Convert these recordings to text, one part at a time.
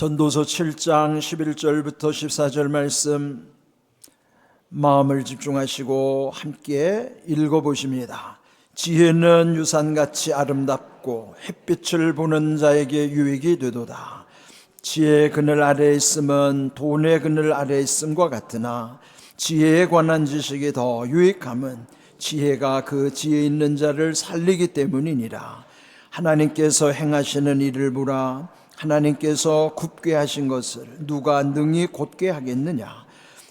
전도서 7장 11절부터 14절 말씀 마음을 집중하시고 함께 읽어보십니다. 지혜는 유산같이 아름답고 햇빛을 보는 자에게 유익이 되도다. 지혜의 그늘 아래에 있음은 돈의 그늘 아래에 있음과 같으나 지혜에 관한 지식이 더 유익함은 지혜가 그 지혜 있는 자를 살리기 때문이니라. 하나님께서 행하시는 일을 보라. 하나님께서 굽게 하신 것을 누가 능히 곧게 하겠느냐.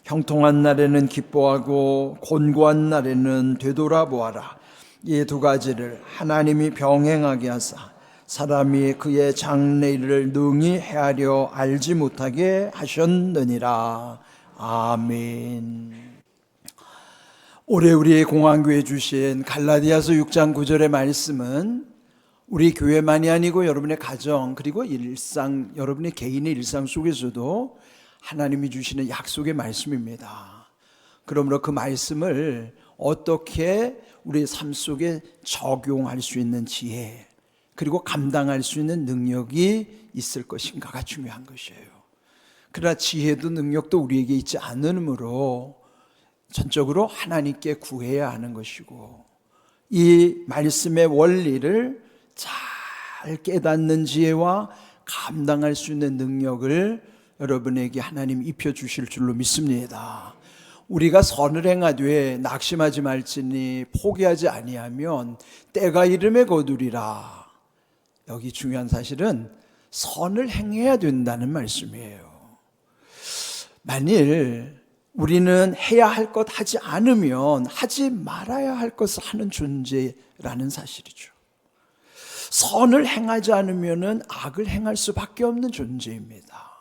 형통한 날에는 기뻐하고 곤고한 날에는 되돌아보아라. 이 두 가지를 하나님이 병행하게 하사 사람이 그의 장래일을 능히 헤아려 알지 못하게 하셨느니라. 아멘. 올해 우리 공항교회 주신 갈라디아서 6장 9절의 말씀은 우리 교회만이 아니고 여러분의 가정 그리고 일상, 여러분의 개인의 일상 속에서도 하나님이 주시는 약속의 말씀입니다. 그러므로 그 말씀을 어떻게 우리 삶 속에 적용할 수 있는 지혜 그리고 감당할 수 있는 능력이 있을 것인가가 중요한 것이에요. 그러나 지혜도 능력도 우리에게 있지 않으므로 전적으로 하나님께 구해야 하는 것이고, 이 말씀의 원리를 잘 깨닫는 지혜와 감당할 수 있는 능력을 여러분에게 하나님 입혀주실 줄로 믿습니다. 우리가 선을 행하되 낙심하지 말지니 포기하지 아니하면 때가 이름에 거두리라. 여기 중요한 사실은 선을 행해야 된다는 말씀이에요. 만일 우리는 해야 할 것 하지 않으면 하지 말아야 할 것을 하는 존재라는 사실이죠. 선을 행하지 않으면 악을 행할 수밖에 없는 존재입니다.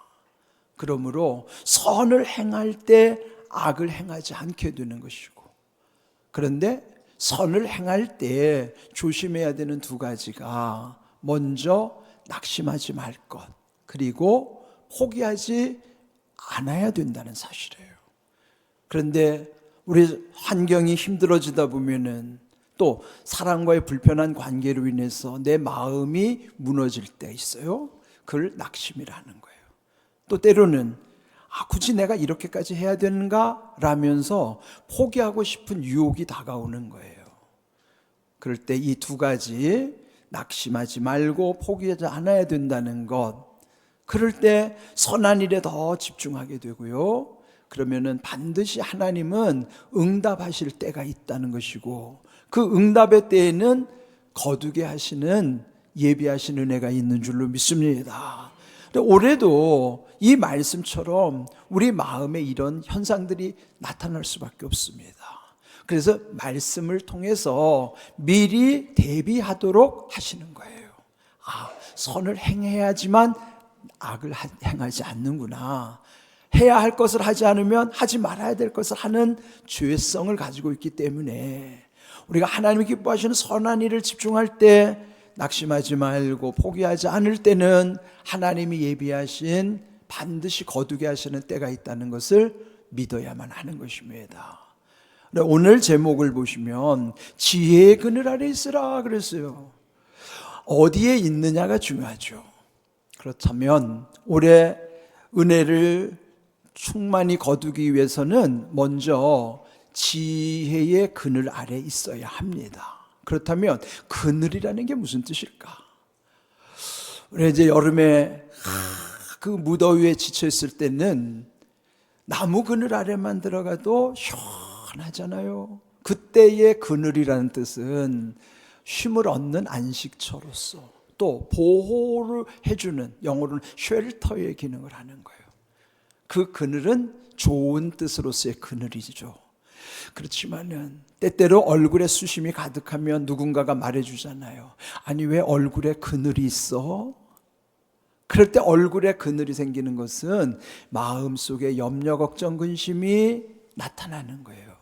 그러므로 선을 행할 때 악을 행하지 않게 되는 것이고, 그런데 선을 행할 때 조심해야 되는 두 가지가 먼저 낙심하지 말 것, 그리고 포기하지 않아야 된다는 사실이에요. 그런데 우리 환경이 힘들어지다 보면은 또 사람과의 불편한 관계로 인해서 내 마음이 무너질 때 있어요. 그걸 낙심이라는 거예요. 또 때로는 굳이 내가 이렇게까지 해야 되는가? 라면서 포기하고 싶은 유혹이 다가오는 거예요. 그럴 때 이 두 가지, 낙심하지 말고 포기하지 않아야 된다는 것, 그럴 때 선한 일에 더 집중하게 되고요. 그러면은 반드시 하나님은 응답하실 때가 있다는 것이고, 그 응답의 때에는 거두게 하시는 예비하신 은혜가 있는 줄로 믿습니다. 올해도 이 말씀처럼 우리 마음에 이런 현상들이 나타날 수밖에 없습니다. 그래서 말씀을 통해서 미리 대비하도록 하시는 거예요. 선을 행해야지만 악을 행하지 않는구나. 해야 할 것을 하지 않으면 하지 말아야 될 것을 하는 죄성을 가지고 있기 때문에 우리가 하나님이 기뻐하시는 선한 일을 집중할 때 낙심하지 말고 포기하지 않을 때는 하나님이 예비하신 반드시 거두게 하시는 때가 있다는 것을 믿어야만 하는 것입니다. 오늘 제목을 보시면 지혜의 그늘 아래 있으라 그랬어요. 어디에 있느냐가 중요하죠. 그렇다면 올해 은혜를 충만히 거두기 위해서는 먼저 지혜의 그늘 아래 있어야 합니다. 그렇다면 그늘이라는 게 무슨 뜻일까? 우리 이제 여름에 그 무더위에 지쳐 있을 때는 나무 그늘 아래만 들어가도 시원하잖아요. 그때의 그늘이라는 뜻은 쉼을 얻는 안식처로서 또 보호를 해주는, 영어로는 쉘터의 기능을 하는 거예요. 그 그늘은 좋은 뜻으로서의 그늘이죠. 그렇지만은 때때로 얼굴에 수심이 가득하면 누군가가 말해주잖아요. 아니 왜 얼굴에 그늘이 있어? 그럴 때 얼굴에 그늘이 생기는 것은 마음속에 염려, 걱정, 근심이 나타나는 거예요.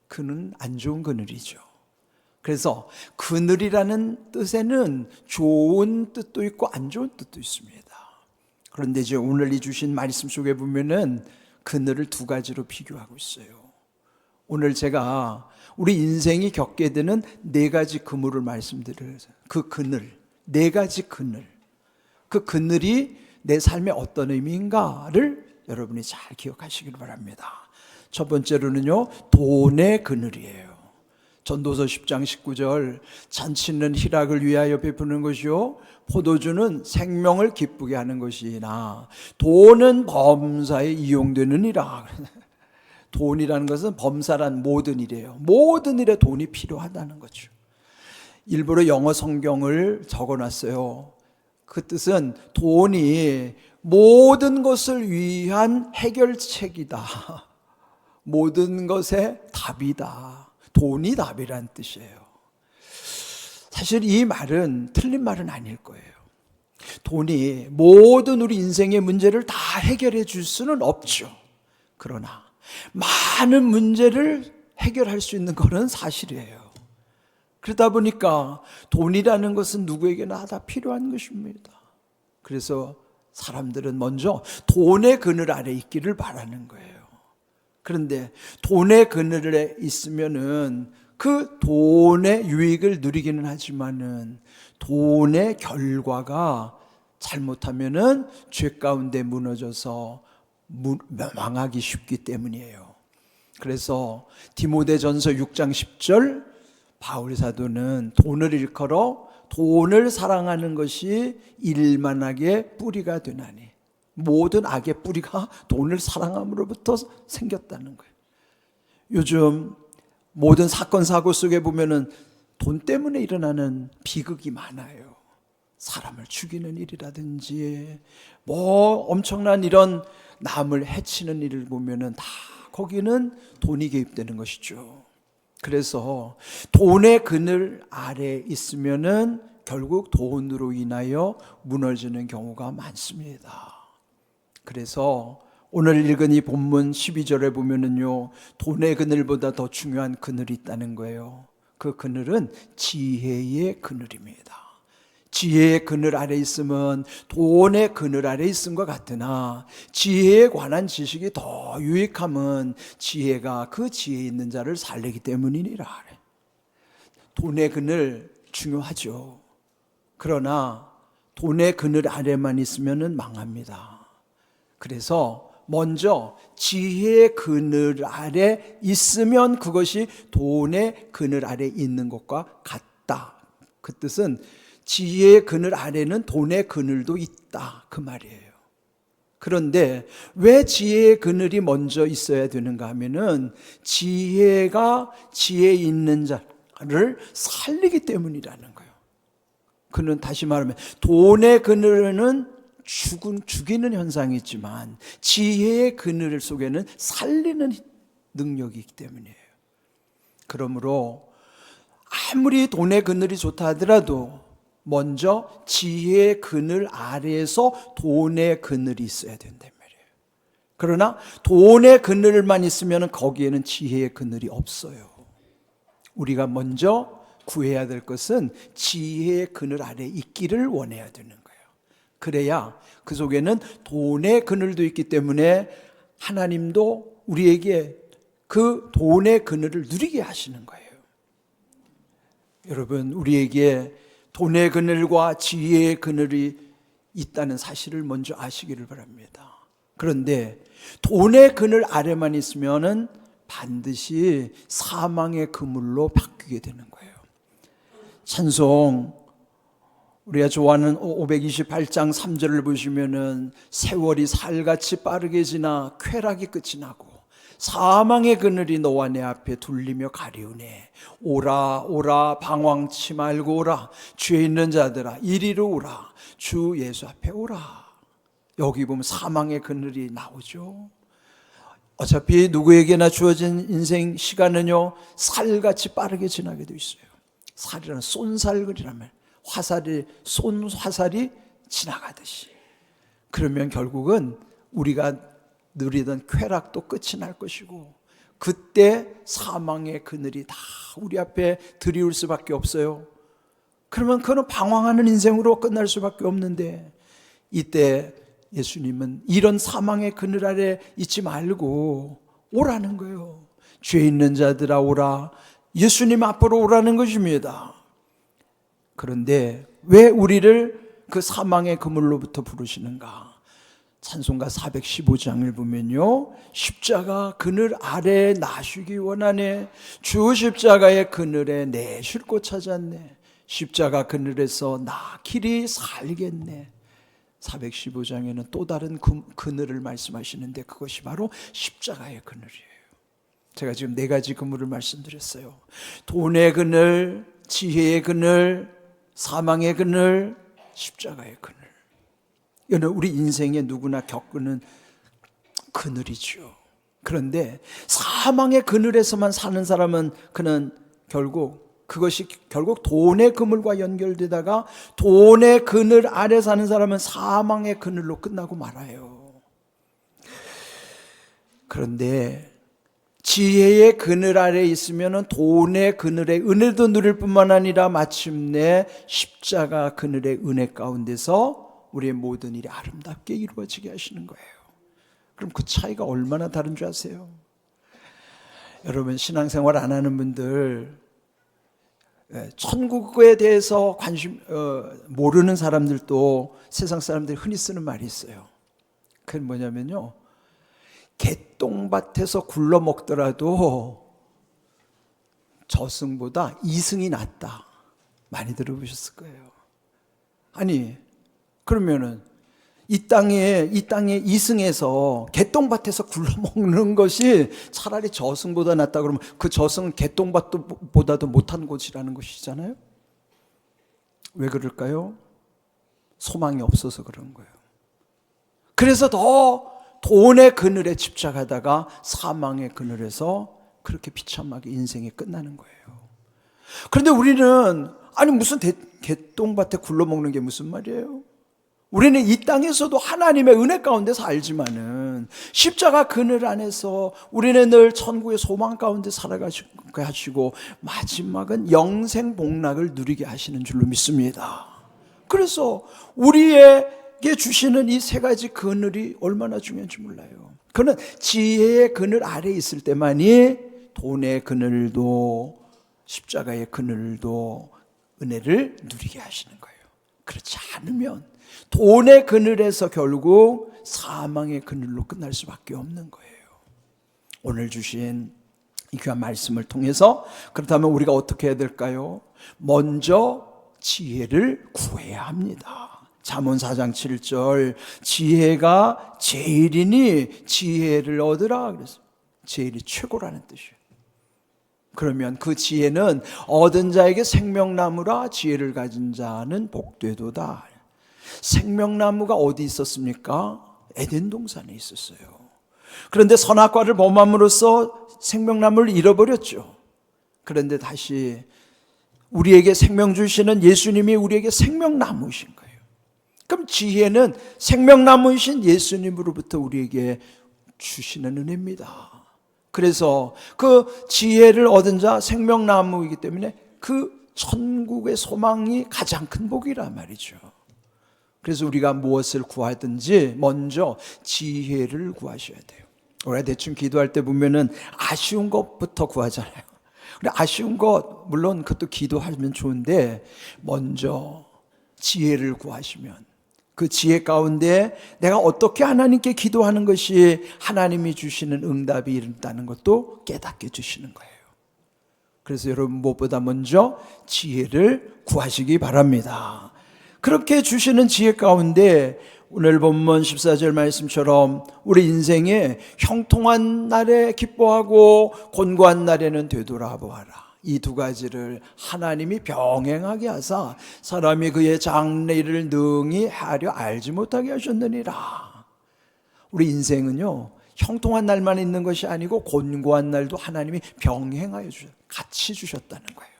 그는 안 좋은 그늘이죠. 그래서 그늘이라는 뜻에는 좋은 뜻도 있고 안 좋은 뜻도 있습니다. 그런데 이제 오늘 이 주신 말씀 속에 보면은 그늘을 두 가지로 비교하고 있어요. 오늘 제가 우리 인생이 겪게 되는 네 가지 그물을 말씀드려요. 그 그늘, 네 가지 그늘. 그 그늘이 내 삶에 어떤 의미인가를 여러분이 잘 기억하시길 바랍니다. 첫 번째로는요, 돈의 그늘이에요. 전도서 10장 19절, 잔치는 희락을 위하여 베푸는 것이요 포도주는 생명을 기쁘게 하는 것이나 돈은 범사에 이용되느니라. 돈이라는 것은 범사란 모든 일이에요. 모든 일에 돈이 필요하다는 거죠. 일부러 영어 성경을 적어놨어요. 그 뜻은 돈이 모든 것을 위한 해결책이다. 모든 것의 답이다. 돈이 답이란 뜻이에요. 사실 이 말은 틀린 말은 아닐 거예요. 돈이 모든 우리 인생의 문제를 다 해결해 줄 수는 없죠. 그러나 많은 문제를 해결할 수 있는 것은 사실이에요. 그러다 보니까 돈이라는 것은 누구에게나 다 필요한 것입니다. 그래서 사람들은 먼저 돈의 그늘 아래 있기를 바라는 거예요. 그런데 돈의 그늘에 있으면은 그 돈의 유익을 누리기는 하지만은 돈의 결과가 잘못하면은 죄 가운데 무너져서 망하기 쉽기 때문이에요. 그래서 디모데전서 6장 10절 바울 사도는 돈을 일컬어 돈을 사랑하는 것이 일만하게 뿌리가 되나니, 모든 악의 뿌리가 돈을 사랑함으로부터 생겼다는 거예요. 요즘 모든 사건 사고 속에 보면은 돈 때문에 일어나는 비극이 많아요. 사람을 죽이는 일이라든지 엄청난 이런 남을 해치는 일을 보면은 다 거기는 돈이 개입되는 것이죠. 그래서 돈의 그늘 아래 있으면은 결국 돈으로 인하여 무너지는 경우가 많습니다. 그래서 오늘 읽은 이 본문 12절에 보면은요, 돈의 그늘보다 더 중요한 그늘이 있다는 거예요. 그 그늘은 지혜의 그늘입니다. 지혜의 그늘 아래 있으면 돈의 그늘 아래 있음과 같으나 지혜에 관한 지식이 더 유익함은 지혜가 그 지혜 있는 자를 살리기 때문이니라. 돈의 그늘 중요하죠. 그러나 돈의 그늘 아래만 있으면 망합니다. 그래서 먼저 지혜의 그늘 아래 있으면 그것이 돈의 그늘 아래 있는 것과 같다. 그 뜻은 지혜의 그늘 아래는 돈의 그늘도 있다, 그 말이에요. 그런데 왜 지혜의 그늘이 먼저 있어야 되는가 하면은 지혜가 지혜 있는 자를 살리기 때문이라는 거예요. 그는 다시 말하면 돈의 그늘은 죽이는 현상이 있지만 지혜의 그늘 속에는 살리는 능력이 있기 때문이에요. 그러므로 아무리 돈의 그늘이 좋다 하더라도 먼저 지혜의 그늘 아래에서 돈의 그늘이 있어야 된단 말이에요. 그러나 돈의 그늘만 있으면 거기에는 지혜의 그늘이 없어요. 우리가 먼저 구해야 될 것은 지혜의 그늘 아래 있기를 원해야 되는 거예요. 그래야 그 속에는 돈의 그늘도 있기 때문에 하나님도 우리에게 그 돈의 그늘을 누리게 하시는 거예요. 여러분, 우리에게 돈의 그늘과 지혜의 그늘이 있다는 사실을 먼저 아시기를 바랍니다. 그런데 돈의 그늘 아래만 있으면은 반드시 사망의 그물로 바뀌게 되는 거예요. 찬송 우리가 좋아하는 528장 3절을 보시면은 세월이 살같이 빠르게 지나 쾌락이 끝이 나고 사망의 그늘이 너와 내 앞에 둘리며 가리우네. 오라 오라 방황치 말고 오라. 죄 있는 자들아 이리로 오라. 주 예수 앞에 오라. 여기 보면 사망의 그늘이 나오죠. 어차피 누구에게나 주어진 인생 시간은요 살같이 빠르게 지나게 돼 있어요. 살이라는 쏜살거리라면 쏜 화살이 지나가듯이. 그러면 결국은 우리가 누리던 쾌락도 끝이 날 것이고 그때 사망의 그늘이 다 우리 앞에 들이올 수밖에 없어요. 그러면 그는 방황하는 인생으로 끝날 수밖에 없는데 이때 예수님은 이런 사망의 그늘 아래 있지 말고 오라는 거예요. 죄 있는 자들아 오라. 예수님 앞으로 오라는 것입니다. 그런데 왜 우리를 그 사망의 그물로부터 부르시는가? 찬송가 415장을 보면요, 십자가 그늘 아래 나 쉬기 원하네. 주 십자가의 그늘에 내 쉴 곳 찾았네. 십자가 그늘에서 나 길이 살겠네. 415장에는 또 다른 그늘을 말씀하시는데 그것이 바로 십자가의 그늘이에요. 제가 지금 네 가지 그늘을 말씀드렸어요. 돈의 그늘, 지혜의 그늘, 사망의 그늘, 십자가의 그늘. 이는 우리 인생에 누구나 겪는 그늘이죠. 그런데 사망의 그늘에서만 사는 사람은 그것이 결국 돈의 그물과 연결되다가 돈의 그늘 아래 사는 사람은 사망의 그늘로 끝나고 말아요. 그런데 지혜의 그늘 아래 있으면 돈의 그늘의 은혜도 누릴 뿐만 아니라 마침내 십자가 그늘의 은혜 가운데서 우리의 모든 일이 아름답게 이루어지게 하시는 거예요. 그럼 그 차이가 얼마나 다른 줄 아세요? 여러분, 신앙생활 안 하는 분들, 천국에 대해서 모르는 사람들도 세상 사람들이 흔히 쓰는 말이 있어요. 그게 뭐냐면요, 개똥밭에서 굴러 먹더라도 저승보다 이승이 낫다. 많이 들어보셨을 거예요. 아니, 그러면은 이 땅에 이승에서 개똥밭에서 굴러먹는 것이 차라리 저승보다 낫다 그러면 그 저승은 개똥밭보다도 못한 곳이라는 것이잖아요. 왜 그럴까요? 소망이 없어서 그런 거예요. 그래서 더 돈의 그늘에 집착하다가 사망의 그늘에서 그렇게 비참하게 인생이 끝나는 거예요. 그런데 우리는 무슨 개똥밭에 굴러먹는 게 무슨 말이에요? 우리는 이 땅에서도 하나님의 은혜 가운데 살지만은 십자가 그늘 안에서 우리는 늘 천국의 소망 가운데 살아가게 하시고 마지막은 영생 복락을 누리게 하시는 줄로 믿습니다. 그래서 우리에게 주시는 이 세 가지 그늘이 얼마나 중요한지 몰라요. 그는 지혜의 그늘 아래 있을 때만이 돈의 그늘도 십자가의 그늘도 은혜를 누리게 하시는 거예요. 그렇지 않으면 돈의 그늘에서 결국 사망의 그늘로 끝날 수밖에 없는 거예요. 오늘 주신 이 귀한 말씀을 통해서 그렇다면 우리가 어떻게 해야 될까요? 먼저 지혜를 구해야 합니다. 잠언 4장 7절 지혜가 제일이니 지혜를 얻으라 그래서 제일이 최고라는 뜻이에요. 그러면 그 지혜는 얻은 자에게 생명나무라 지혜를 가진 자는 복되도다. 생명나무가 어디 있었습니까? 에덴 동산에 있었어요. 그런데 선악과를 범함으로써 생명나무를 잃어버렸죠. 그런데 다시 우리에게 생명 주시는 예수님이 우리에게 생명나무이신 거예요. 그럼 지혜는 생명나무이신 예수님으로부터 우리에게 주시는 은혜입니다. 그래서 그 지혜를 얻은 자 생명나무이기 때문에 그 천국의 소망이 가장 큰 복이란 말이죠. 그래서 우리가 무엇을 구하든지 먼저 지혜를 구하셔야 돼요. 우리가 대충 기도할 때 보면은 아쉬운 것부터 구하잖아요. 아쉬운 것 물론 그것도 기도하면 좋은데 먼저 지혜를 구하시면 그 지혜 가운데 내가 어떻게 하나님께 기도하는 것이 하나님이 주시는 응답이 이른다는 것도 깨닫게 주시는 거예요. 그래서 여러분 무엇보다 먼저 지혜를 구하시기 바랍니다. 그렇게 주시는 지혜 가운데 오늘 본문 14절 말씀처럼 우리 인생에 형통한 날에 기뻐하고 곤고한 날에는 되돌아보아라. 이 두 가지를 하나님이 병행하게 하사 사람이 그의 장래일을 능히 하려 알지 못하게 하셨느니라. 우리 인생은요 형통한 날만 있는 것이 아니고 곤고한 날도 하나님이 병행하여 같이 주셨다는 거예요.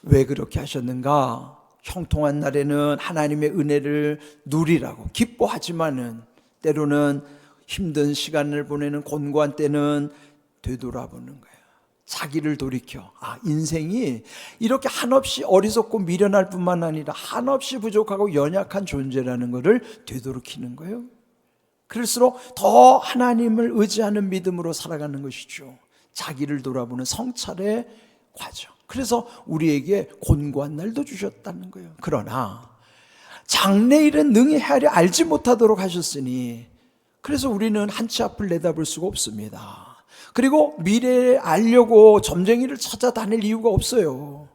왜 그렇게 하셨는가? 형통한 날에는 하나님의 은혜를 누리라고 기뻐하지만은 때로는 힘든 시간을 보내는 곤고한 때는 되돌아보는 거예요. 자기를 돌이켜 인생이 이렇게 한없이 어리석고 미련할 뿐만 아니라 한없이 부족하고 연약한 존재라는 것을 되돌이키는 거예요. 그럴수록 더 하나님을 의지하는 믿음으로 살아가는 것이죠. 자기를 돌아보는 성찰의 과정. 그래서 우리에게 곤고한 날도 주셨다는 거예요. 그러나 장래일은 능히 헤아려 알지 못하도록 하셨으니 그래서 우리는 한치 앞을 내다볼 수가 없습니다. 그리고 미래를 알려고 점쟁이를 찾아다닐 이유가 없어요.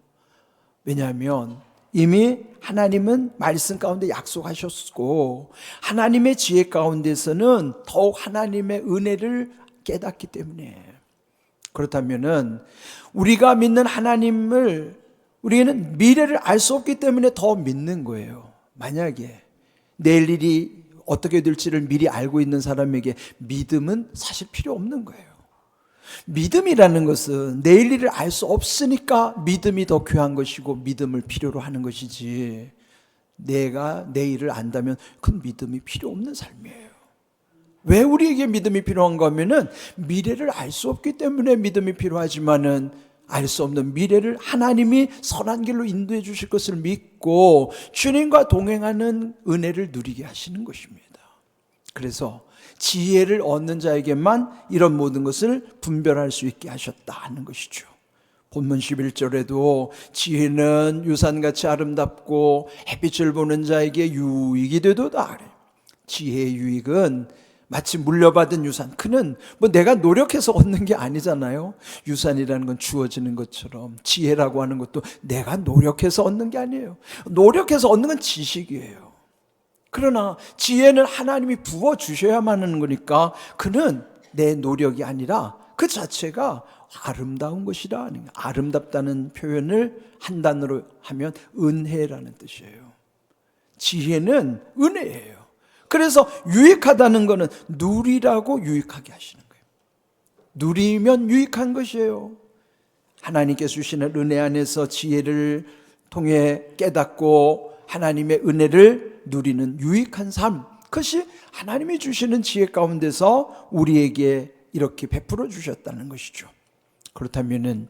왜냐하면 이미 하나님은 말씀 가운데 약속하셨고 하나님의 지혜 가운데서는 더욱 하나님의 은혜를 깨닫기 때문에, 그렇다면은 우리가 믿는 하나님을 우리는 미래를 알 수 없기 때문에 더 믿는 거예요. 만약에 내일 일이 어떻게 될지를 미리 알고 있는 사람에게 믿음은 사실 필요 없는 거예요. 믿음이라는 것은 내일 일을 알 수 없으니까 믿음이 더 귀한 것이고 믿음을 필요로 하는 것이지, 내가 내일을 안다면 그 믿음이 필요 없는 삶이에요. 왜 우리에게 믿음이 필요한가 하면은 미래를 알 수 없기 때문에 믿음이 필요하지만은 알 수 없는 미래를 하나님이 선한 길로 인도해 주실 것을 믿고 주님과 동행하는 은혜를 누리게 하시는 것입니다. 그래서 지혜를 얻는 자에게만 이런 모든 것을 분별할 수 있게 하셨다 하는 것이죠. 본문 11절에도 지혜는 유산같이 아름답고 햇빛을 보는 자에게 유익이 되도다. 지혜의 유익은 마치 물려받은 유산, 그는 내가 노력해서 얻는 게 아니잖아요. 유산이라는 건 주어지는 것처럼 지혜라고 하는 것도 내가 노력해서 얻는 게 아니에요. 노력해서 얻는 건 지식이에요. 그러나 지혜는 하나님이 부어주셔야만 하는 거니까 그는 내 노력이 아니라 그 자체가 아름다운 것이라. 아름답다는 표현을 한 단어로 하면 은혜라는 뜻이에요. 지혜는 은혜예요. 그래서 유익하다는 것은 누리라고 유익하게 하시는 거예요. 누리면 유익한 것이에요. 하나님께서 주시는 은혜 안에서 지혜를 통해 깨닫고 하나님의 은혜를 누리는 유익한 삶, 그것이 하나님이 주시는 지혜 가운데서 우리에게 이렇게 베풀어 주셨다는 것이죠. 그렇다면은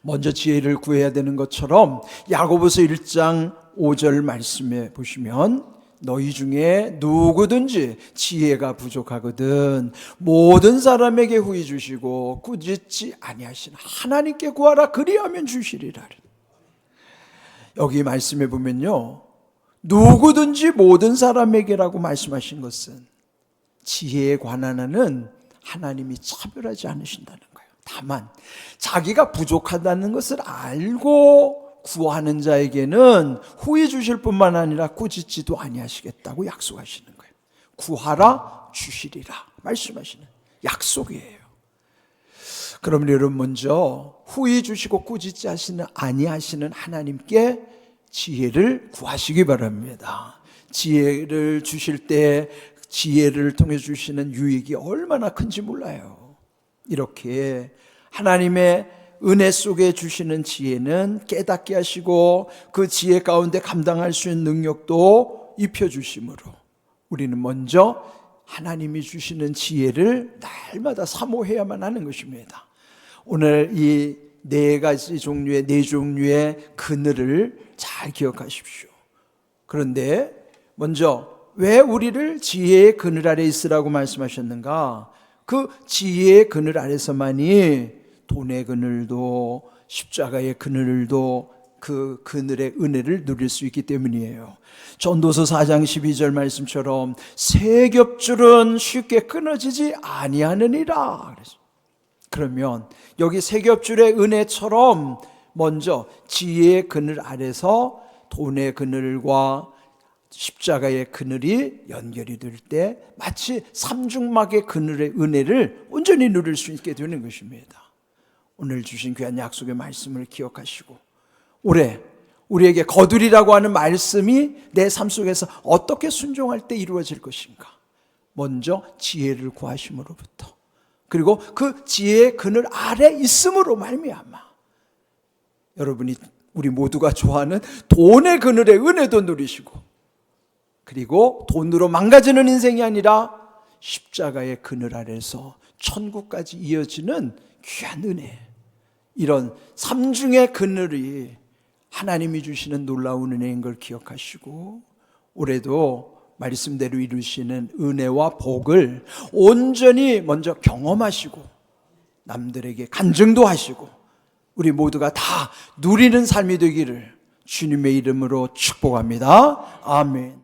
먼저 지혜를 구해야 되는 것처럼 야고보서 1장 5절 말씀에 보시면 너희 중에 누구든지 지혜가 부족하거든 모든 사람에게 후히 주시고 꾸짖지 아니하시나 하나님께 구하라 그리하면 주시리라. 여기 말씀해 보면요, 누구든지 모든 사람에게라고 말씀하신 것은 지혜에 관한 한은 하나님이 차별하지 않으신다는 거예요. 다만 자기가 부족하다는 것을 알고 구하는 자에게는 후히 주실 뿐만 아니라 꾸짖지도 아니하시겠다고 약속하시는 거예요. 구하라 주시리라 말씀하시는 약속이에요. 그럼 여러분 먼저 후히 주시고 꾸짖지 아니하시는 하나님께 지혜를 구하시기 바랍니다. 지혜를 주실 때 지혜를 통해 주시는 유익이 얼마나 큰지 몰라요. 이렇게 하나님의 은혜 속에 주시는 지혜는 깨닫게 하시고 그 지혜 가운데 감당할 수 있는 능력도 입혀주심으로 우리는 먼저 하나님이 주시는 지혜를 날마다 사모해야만 하는 것입니다. 오늘 이 네 종류의 그늘을 잘 기억하십시오. 그런데 먼저 왜 우리를 지혜의 그늘 아래 있으라고 말씀하셨는가? 그 지혜의 그늘 아래서만이 돈의 그늘도 십자가의 그늘도 그 그늘의 은혜를 누릴 수 있기 때문이에요. 전도서 4장 12절 말씀처럼 새 겹줄은 쉽게 끊어지지 아니하느니라. 그러면 여기 새 겹줄의 은혜처럼 먼저 지혜의 그늘 아래서 돈의 그늘과 십자가의 그늘이 연결이 될 때 마치 삼중막의 그늘의 은혜를 온전히 누릴 수 있게 되는 것입니다. 오늘 주신 귀한 약속의 말씀을 기억하시고 올해 우리에게 거두리라고 하는 말씀이 내 삶 속에서 어떻게 순종할 때 이루어질 것인가? 먼저 지혜를 구하심으로부터, 그리고 그 지혜의 그늘 아래 있음으로 말미암아 여러분이 우리 모두가 좋아하는 돈의 그늘의 은혜도 누리시고, 그리고 돈으로 망가지는 인생이 아니라 십자가의 그늘 아래서 천국까지 이어지는 귀한 은혜, 이런 삼중의 그늘이 하나님이 주시는 놀라운 은혜인 걸 기억하시고 올해도 말씀대로 이루시는 은혜와 복을 온전히 먼저 경험하시고 남들에게 간증도 하시고 우리 모두가 다 누리는 삶이 되기를 주님의 이름으로 축복합니다. 아멘.